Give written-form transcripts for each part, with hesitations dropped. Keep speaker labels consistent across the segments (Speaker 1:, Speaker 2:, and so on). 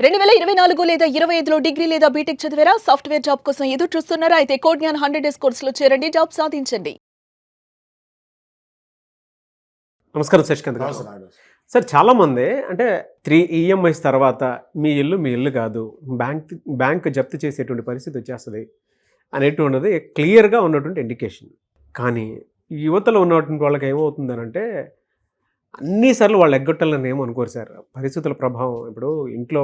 Speaker 1: 2024 లేదా 25లో డిగ్రీ లేదా బీటెక్ చదివారా? సాఫ్ట్‌వేర్ జాబ్ కోసం ఎదురు చూస్తున్నారా? అయితే కోడ్ జ్ఞాన్ 100 డేస్ కోర్సులో చేరండి. జాబ్ సాధించండి.
Speaker 2: నమస్కారం శశికాంత్ గారు.
Speaker 3: నమస్తే నాయుడు.
Speaker 2: సార్ చాలామంది అంటే 3 ఈఎంఐస్ తర్వాత మీ ఇల్లు కాదు, బ్యాంక్ జప్తు చేసేటువంటి పరిస్థితి వచ్చేస్తుంది అనేటువంటిది క్లియర్గా ఉన్నటువంటి ఇండికేషన్. కానీ యువతలో ఉన్నటువంటి వాళ్ళకి ఏమవుతుందనంటే అన్నిసార్లు వాళ్ళు ఎగ్గొట్టాలని ఏమనుకోరు సార్. పరిస్థితుల ప్రభావం. ఇప్పుడు ఇంట్లో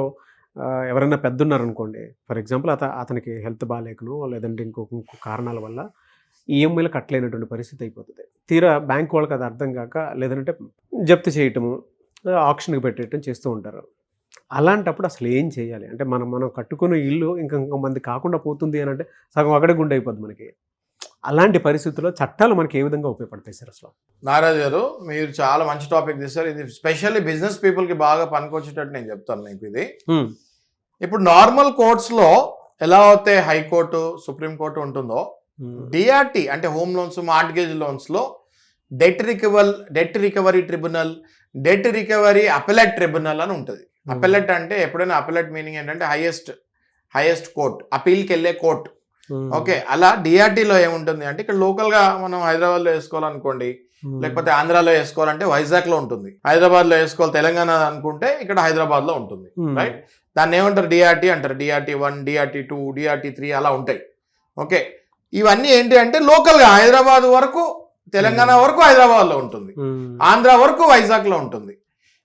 Speaker 2: ఎవరైనా పెద్ద ఉన్నారనుకోండి, ఫర్ ఎగ్జాంపుల్ అతనికి హెల్త్ బాగాలేకను లేదంటే ఇంకో కారణాల వల్ల ఈఎంఐలు కట్టలేనటువంటి పరిస్థితి అయిపోతుంది. తీరా బ్యాంక్ వాళ్ళకి అది అర్థం కాక లేదంటే జప్తు చేయటము, ఆక్షన్కి పెట్టేయటం చేస్తూ ఉంటారు. అలాంటప్పుడు అసలు ఏం చేయాలి? అంటే మనం కట్టుకున్న ఇల్లు ఇంకో మంది కాకుండా పోతుంది అని అంటే సగం అక్కడే గుండె అయిపోద్ది మనకి. అలాంటి పరిస్థితుల్లో చట్టాలు మనకి ఏ విధంగా ఉపయోగపడతాయి సార్ అసలు?
Speaker 3: నారాజ్ గారు, మీరు చాలా మంచి టాపిక్ తీశారు. ఇది స్పెషల్లీ బిజినెస్ పీపుల్కి బాగా పనికొచ్చేటట్టు నేను చెప్తాను మీకు. ఇది ఇప్పుడు నార్మల్ కోర్ట్స్లో ఎలా అయితే హైకోర్టు, సుప్రీంకోర్టు ఉంటుందో, డిఆర్టీ అంటే హోమ్ లోన్స్, మార్ట్గేజ్ లోన్స్లో debt recovery tribunal, debt recovery appellate tribunal అని ఉంటుంది. అపెలెట్ అంటే ఎప్పుడైనా అపెలెట్ మీనింగ్ ఏంటంటే హైయెస్ట్ కోర్ట్, అపీల్కి వెళ్ళే కోర్టు. ఓకే, అలా డిఆర్టీలో ఏముంటుంది అంటే ఇక్కడ లోకల్గా మనం హైదరాబాద్లో వేసుకోవాలనుకోండి, లేకపోతే ఆంధ్రాలో వేసుకోవాలంటే వైజాగ్లో ఉంటుంది. హైదరాబాద్లో వేసుకోవాలి తెలంగాణ అనుకుంటే ఇక్కడ హైదరాబాద్లో ఉంటుంది. రైట్, దాన్ని ఏమంటారు? డిఆర్టీ అంటారు. డిఆర్టీ 1, డిఆర్టీ 2, డిఆర్టీ 3 అలా ఉంటాయి. ఓకే, ఇవన్నీ ఏంటి అంటే లోకల్గా హైదరాబాద్ వరకు, తెలంగాణ వరకు హైదరాబాద్లో ఉంటుంది, ఆంధ్ర వరకు వైజాగ్లో ఉంటుంది.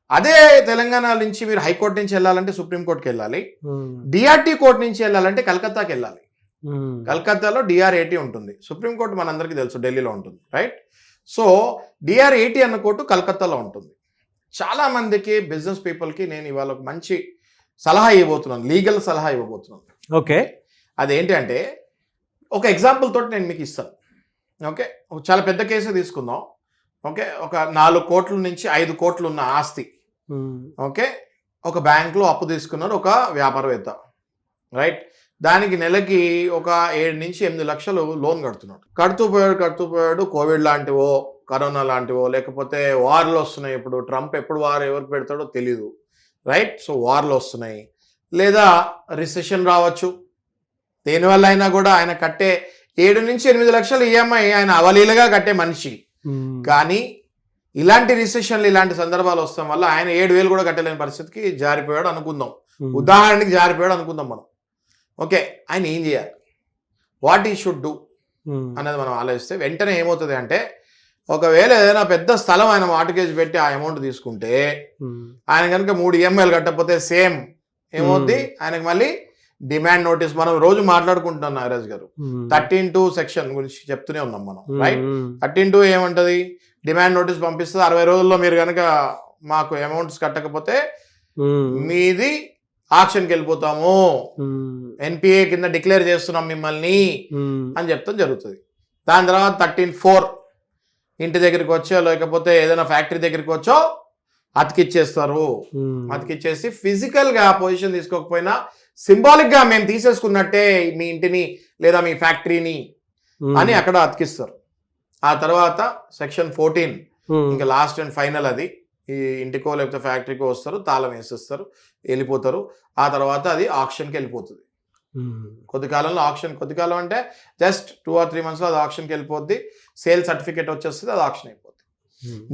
Speaker 3: అదే తెలంగాణ నుంచి మీరు హైకోర్టు నుంచి వెళ్ళాలంటే సుప్రీంకోర్టుకి వెళ్ళాలి. డిఆర్టీ కోర్టు నుంచి వెళ్ళాలంటే కలకత్తాకి వెళ్ళాలి. కలకత్తాలో డిఆర్80 ఉంటుంది. సుప్రీంకోర్టు మనందరికీ తెలుసు ఢిల్లీలో ఉంటుంది. రైట్, సో డిఆర్80 అన్న కోర్టు కలకత్తాలో ఉంటుంది. చాలామందికి బిజినెస్ పీపుల్కి నేను ఇవాళ ఒక మంచి సలహా ఇవ్వబోతున్నాను, లీగల్ సలహా ఇవ్వబోతున్నాను.
Speaker 2: ఓకే,
Speaker 3: అదేంటి అంటే ఒక ఎగ్జాంపుల్ తోటి నేను మీకు ఇస్తాను. ఓకే, ఒక చాలా పెద్ద కేసు తీసుకుందాం. ఓకే, ఒక 4 కోట్ల నుంచి 5 కోట్లు ఉన్న ఆస్తి. ఓకే, ఒక బ్యాంక్లో అప్పు తీసుకున్నాడు ఒక వ్యాపారవేత్త. రైట్, దానికి నెలకి ఒక 7 నుంచి 8 లక్షలు లోన్ కడుతూ పోయాడు. కోవిడ్ లాంటివో, కరోనా లాంటివో, లేకపోతే వార్లు వస్తున్నాయి. ఇప్పుడు ట్రంప్ ఎప్పుడు వార్ ఎవరికి పెడతాడో తెలీదు. రైట్, సో వార్లు వస్తున్నాయి, లేదా రిసెషన్ రావచ్చు. దేనివల్ల అయినా కూడా ఆయన కట్టే 7 నుంచి 8 లక్షలు ఈఎంఐ ఆయన అవలీలగా కట్టే మనిషి. కానీ ఇలాంటి రిసెషన్లు, ఇలాంటి సందర్భాలు వస్తాం వల్ల ఆయన 7,000 కూడా కట్టలేని పరిస్థితికి జారిపోయాడు అనుకుందాం. ఉదాహరణకి జారిపోయాడు అనుకుందాం మనం. ఓకే, ఆయన ఏం చేయాలి, వాట్ ఈ షుడ్ డూ అనేది మనం ఆలోచిస్తే వెంటనే ఏమవుతుంది అంటే, ఒకవేళ ఏదైనా పెద్ద స్థలం ఆయన మార్ట్గేజ్ పెట్టి ఆ అమౌంట్ తీసుకుంటే, ఆయన కనుక 3 ఈఎంఐలు కట్టకపోతే సేమ్ ఏమవుద్ది, ఆయనకు మళ్ళీ డిమాండ్ నోటీస్. మనం రోజు మాట్లాడుకుంటున్నాం నాగరాజ్ గారు, 13(2) సెక్షన్ గురించి చెప్తూనే ఉన్నాం మనం. రైట్, 13(2) ఏమంటది? డిమాండ్ నోటీస్ పంపిస్తుంది. 60 రోజుల్లో మీరు కనుక మాకు అమౌంట్స్ కట్టకపోతే మీది ఆక్షన్కి వెళ్ళిపోతాము, ఎన్పిఏ కింద డిక్లేర్ చేస్తున్నాం మిమ్మల్ని అని చెప్తాం జరుగుతుంది. దాని తర్వాత 13(4) ఇంటి దగ్గరికి వచ్చో లేకపోతే ఏదైనా ఫ్యాక్టరీ దగ్గరికి వచ్చో అతికిచ్చేస్తారు. అతికిచ్చేసి ఫిజికల్గా పొజిషన్ తీసుకోకపోయినా సింబాలిక్గా మేము తీసేసుకున్నట్టే మీ ఇంటిని లేదా మీ ఫ్యాక్టరీని అని అక్కడ అతికిస్తారు. ఆ తర్వాత సెక్షన్ 14 ఇంకా లాస్ట్ అండ్ ఫైనల్. అది ఈ ఇంటికో లేకపోతే ఫ్యాక్టరీకో వస్తారు, తాళం వేసేస్తారు, వెళ్ళిపోతారు. ఆ తర్వాత అది ఆక్షన్కి వెళ్ళిపోతుంది. కొద్ది కాలం అంటే జస్ట్ 2 or 3 months అది ఆక్షన్కి వెళ్ళిపోద్ది. సేల్ సర్టిఫికేట్ వచ్చేస్తుంది, అది ఆక్షన్ అయిపోద్ది.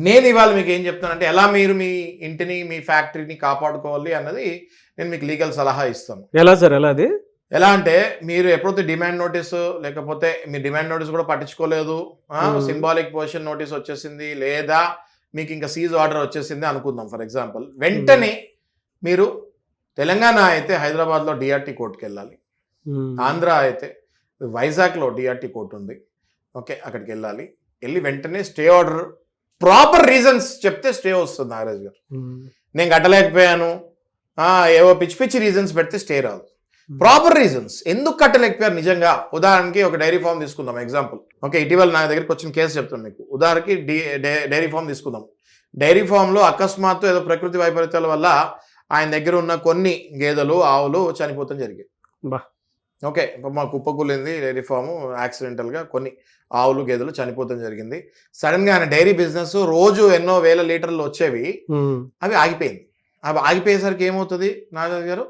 Speaker 3: నేను ఇవాళ మీకు ఏం చెప్తానంటే, ఎలా మీరు మీ ఇంటిని, మీ ఫ్యాక్టరీని కాపాడుకోవాలి అన్నది నేను మీకు లీగల్ సలహా ఇస్తాను.
Speaker 2: ఎలా సార్? ఎలా అది?
Speaker 3: ఎలా అంటే, మీరు ఎప్పుడైతే డిమాండ్ నోటీసు, లేకపోతే మీ డిమాండ్ నోటీస్ కూడా పట్టించుకోలేదు, సింబాలిక్ పొజిషన్ నోటీస్ వచ్చేసింది, లేదా మీకు ఇంకా సీజ్ ఆర్డర్ వచ్చేసింది అనుకుందాం ఫర్ ఎగ్జాంపుల్. వెంటనే మీరు తెలంగాణ అయితే హైదరాబాద్లో డిఆర్టీ కోర్టుకి వెళ్ళాలి, ఆంధ్ర అయితే వైజాగ్లో డిఆర్టీ కోర్టు ఉంది. ఓకే, అక్కడికి వెళ్ళాలి. వెళ్ళి వెంటనే స్టే ఆర్డర్, ప్రాపర్ రీజన్స్ చెప్తే స్టే వస్తుంది. నాగరాజ్ గారు, నేను కట్టలేకపోయాను, ఏవో పిచ్చి రీజన్స్ పెడితే స్టే రాదు. ప్రాపర్ రీజన్స్, ఎందుకు కట్టలేకపోయారు నిజంగా. ఉదాహరణకి ఒక డైరీ ఫామ్ తీసుకుందాం ఎగ్జాంపుల్. ఓకే, ఇటీవల నా దగ్గరికి వచ్చిన కేసు చెప్తాను మీకు. ఉదాహరణకి డైరీ ఫామ్ తీసుకుందాం. డైరీ ఫామ్లో అకస్మాత్తు ఏదో ప్రకృతి వైపరీత్యాల వల్ల ఆయన దగ్గర ఉన్న కొన్ని గేదెలు, ఆవులు చనిపోతాం జరిగింది. ఓకే, మా కుప్పకూలింది డైరీ ఫాము, యాక్సిడెంటల్గా కొన్ని ఆవులు, గేదెలు చనిపోతాం జరిగింది. సడన్గా ఆయన డైరీ బిజినెస్ రోజు ఎన్నో వేల లీటర్లు వచ్చేవి, అవి ఆగిపోయింది. అవి ఆగిపోయేసరికి ఏమవుతుంది నాగరాజ్ గారు,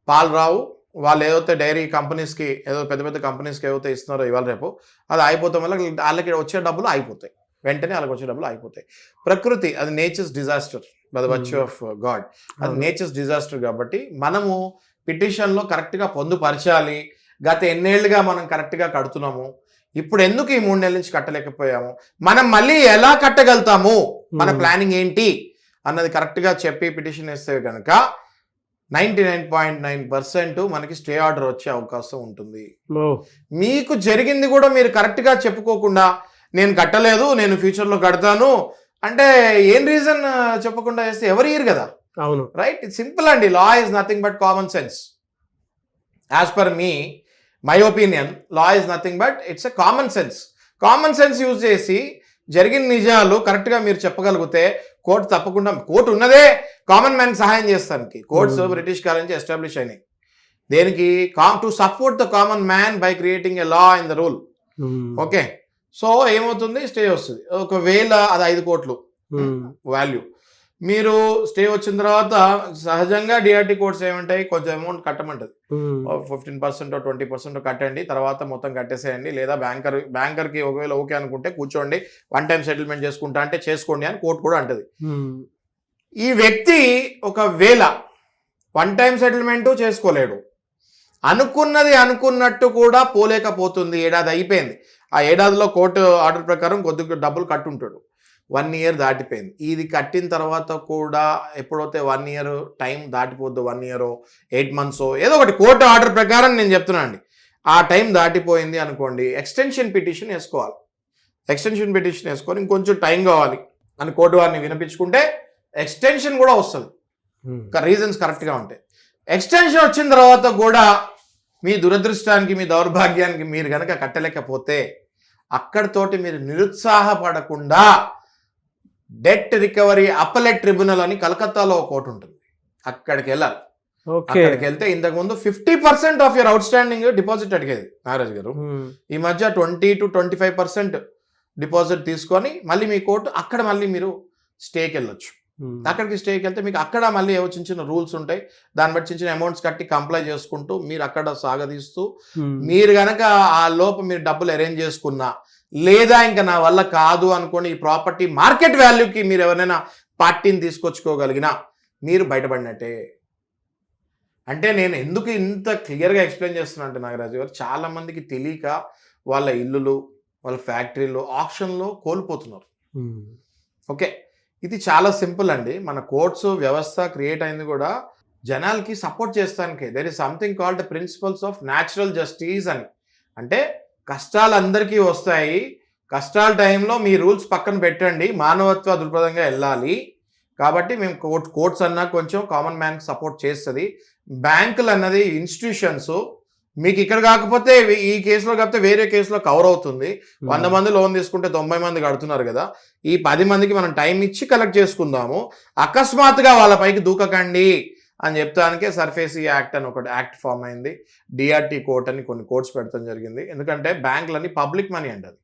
Speaker 3: పాలు రావు, వాళ్ళు ఏదైతే డైరీ కంపెనీస్కి ఏదో పెద్ద పెద్ద కంపెనీస్కి ఏదైతే ఇస్తున్నారో ఇవాళ రేపు అది అయిపోతాం వల్ల వాళ్ళకి వచ్చే డబ్బులు అయిపోతాయి, వెంటనే వాళ్ళకి వచ్చే డబ్బులు అయిపోతాయి. ప్రకృతి అది nature's disaster, by the virtue of God, అది నేచర్స్ డిజాస్టర్. కాబట్టి మనము పిటిషన్లో కరెక్ట్గా పొందుపరచాలి. గత ఎన్నేళ్లుగా మనం కరెక్ట్గా కడుతున్నాము, ఇప్పుడు ఎందుకు ఈ 3 నెలల నుంచి కట్టలేకపోయాము, మనం మళ్ళీ ఎలా కట్టగలుగుతాము, మన ప్లానింగ్ ఏంటి అన్నది కరెక్ట్గా చెప్పి పిటిషన్ వేస్తే కనుక 99.9% మనకి స్టే ఆర్డర్ వచ్చే అవకాశం ఉంటుంది. మీకు జరిగింది కూడా మీరు కరెక్ట్గా చెప్పుకోకుండా నేను కట్టలేదు, నేను ఫ్యూచర్లో కడతాను అంటే ఏం రీజన్ చెప్పకుండా చేస్తే ఎవరు ఇయరు కదా.
Speaker 2: అవును,
Speaker 3: రైట్, ఇట్స్ సింపుల్ అండి. Law is nothing but common sense. As per me, my opinion, law is nothing but it's a common sense. Common sense use చేసి జరిగిన నిజాలు కరెక్ట్గా మీరు చెప్పగలిగితే కోర్టు తప్పకుండా, కోర్టు ఉన్నదే కామన్ మ్యాన్కి సహాయం చేస్తానికి. కోర్ట్స్ బ్రిటిష్ కాలం నుంచి ఎస్టాబ్లిష్ అయినాయి దేనికి, to support the common man by creating a law in the rule. Okay, so ఏమవుతుంది, స్టే వస్తుంది. ఒకవేళ అది 5 కోట్లు వాల్యూ, మీరు స్టే వచ్చిన తర్వాత సహజంగా డిఆర్టీ కోర్ట్స్ ఏమంటాయి, కొంచెం అమౌంట్ కట్టమంటది, 15% 20% కట్టండి, తర్వాత మొత్తం కట్టేసేయండి, లేదా బ్యాంకర్కి ఒకవేళ ఓకే అనుకుంటే కూర్చోండి, 1 టైం సెటిల్మెంట్ చేసుకుంటా అంటే చేసుకోండి అని కోర్టు కూడా అంటది. ఈ వ్యక్తి ఒకవేళ 1 టైం సెటిల్మెంటు చేసుకోలేడు, అనుకున్నది అనుకున్నట్టు కూడా పోలేకపోతుంది, ఏడాది అయిపోయింది, ఆ ఏడాదిలో కోర్టు ఆర్డర్ ప్రకారం కొద్దిగా డబ్బులు కట్టుంటాడు, 1 ఇయర్ దాటిపోయింది. ఇది కట్టిన తర్వాత కూడా ఎప్పుడైతే 1 ఇయర్ టైం దాటిపోద్దు, 1 ఇయర్ 8 months ఏదో ఒకటి కోర్టు ఆర్డర్ ప్రకారం నేను చెప్తున్నా అండి, ఆ టైం దాటిపోయింది అనుకోండి, ఎక్స్టెన్షన్ పిటిషన్ వేసుకోవాలి. ఎక్స్టెన్షన్ పిటిషన్ వేసుకొని ఇంకొంచెం టైం కావాలి అని కోర్టు వారిని వినిపించుకుంటే ఎక్స్టెన్షన్ కూడా వస్తుంది, రీజన్స్ కరెక్ట్గా ఉంటాయి. ఎక్స్టెన్షన్ వచ్చిన తర్వాత కూడా మీ దురదృష్టానికి, మీ దౌర్భాగ్యానికి మీరు కనుక కట్టలేకపోతే అక్కడితోటి మీరు నిరుత్సాహపడకుండా డెట్ రికవరీ అప్పలెట్ ట్రిబ్యునల్ అని కలకత్తాలో ఒక కోర్టు ఉంటుంది, అక్కడికి వెళ్ళాలి. అక్కడికి వెళ్తే ఇంతకుముందు 50% of your out standing deposit అడిగేది నాగరాజ్ గారు, ఈ మధ్య 20 to 25% డిపాజిట్ తీసుకొని మళ్ళీ మీ కోర్టు అక్కడ మళ్ళీ మీరు స్టేకి వెళ్ళొచ్చు. అక్కడికి స్టేకి వెళ్తే మీకు అక్కడ మళ్ళీ ఏవో చిన్న చిన్న రూల్స్ ఉంటాయి, దాన్ని బట్టి చిన్న చిన్న అమౌంట్స్ కట్టి కంప్లై చేసుకుంటూ మీరు అక్కడ సాగదీస్తూ, మీరు కనుక ఆ లోపు మీరు డబ్బులు అరేంజ్ చేసుకున్నా, లేదా ఇంకా నా వల్ల కాదు అనుకోని ఈ ప్రాపర్టీ మార్కెట్ వాల్యూకి మీరు ఎవరైనా పార్టీని తీసుకొచ్చుకోగలిగినా మీరు బయటపడినట్టే. అంటే నేను ఎందుకు ఇంత క్లియర్గా ఎక్స్ప్లెయిన్ చేస్తున్నా అంటే నాగరాజు గారు, చాలా మందికి తెలియక వాళ్ళ ఇల్లులు, వాళ్ళ ఫ్యాక్టరీలు ఆప్షన్లో కోల్పోతున్నారు. ఓకే, ఇది చాలా సింపుల్ అండి. మన కోర్ట్స్ వ్యవస్థ క్రియేట్ అయింది కూడా జనాలకి సపోర్ట్ చేస్తానికి. There is something called the principles of natural justice అని. అంటే కష్టాలు అందరికీ వస్తాయి, కష్టాల టైంలో మీ రూల్స్ పక్కన పెట్టండి, మానవత్వ దృక్పథంగా వెళ్ళాలి. కాబట్టి మేము కోర్ట్స్ అన్నా కొంచెం కామన్ మ్యాన్కి సపోర్ట్ చేస్తుంది. బ్యాంకులు అన్నది ఇన్స్టిట్యూషన్స్, మీకు ఇక్కడ కాకపోతే ఈ కేసులో కాకపోతే వేరే కేసులో కవర్ అవుతుంది. 100 మంది లోన్ తీసుకుంటే 90 మంది కడుతున్నారు కదా, ఈ 10 మందికి మనం టైం ఇచ్చి కలెక్ట్ చేసుకుందాము, అకస్మాత్తుగా వాళ్ళ పైకి దూకకండి అని చెప్తానికే సర్ఫేసీ యాక్ట్ అని ఒక యాక్ట్ ఫామ్ అయింది. డిఆర్టీ కోర్ట్ అని కొన్ని కోర్ట్స్ పెడతాం జరిగింది. ఎందుకంటే బ్యాంకులన్నీ పబ్లిక్ మనీ అండి, అది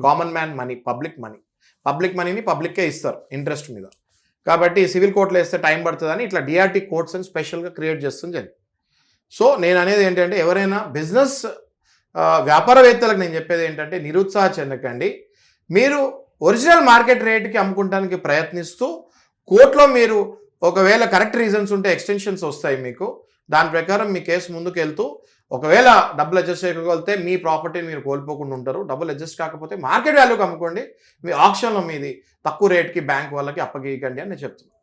Speaker 3: కామన్ మ్యాన్ మనీ, పబ్లిక్ మనీని పబ్లిక్కే ఇస్తారు ఇంట్రెస్ట్ మీద. కాబట్టి సివిల్ కోర్టులో వేస్తే టైం పడుతుందని ఇట్లా డిఆర్టీ కోర్ట్స్ అని స్పెషల్గా క్రియేట్ చేస్తుంది జరిగింది. సో నేను అనేది ఏంటంటే, ఎవరైనా బిజినెస్ వ్యాపారవేత్తలకు నేను చెప్పేది ఏంటంటే, నిరుత్సాహ చెందకండి. మీరు ఒరిజినల్ మార్కెట్ రేట్కి అమ్ముకోవడానికి ప్రయత్నిస్తూ కోర్టులో మీరు ఒకవేళ కరెక్ట్ రీజన్స్ ఉంటే ఎక్స్టెన్షన్స్ వస్తాయి మీకు, దాని ప్రకారం మీ కేసు ముందుకు వెళ్తూ ఒకవేళ డబ్బులు అడ్జస్ట్ చేయగలిగితే మీ ప్రాపర్టీని మీరు కోల్పోకుండా ఉంటారు. డబ్బులు అడ్జస్ట్ కాకపోతే మార్కెట్ వాల్యూకి అమ్ముకోండి, మీ ఆప్షన్లో మీది తక్కువ రేట్కి బ్యాంక్ వాళ్ళకి అప్పగీయకండి అని నేను చెప్తున్నాను.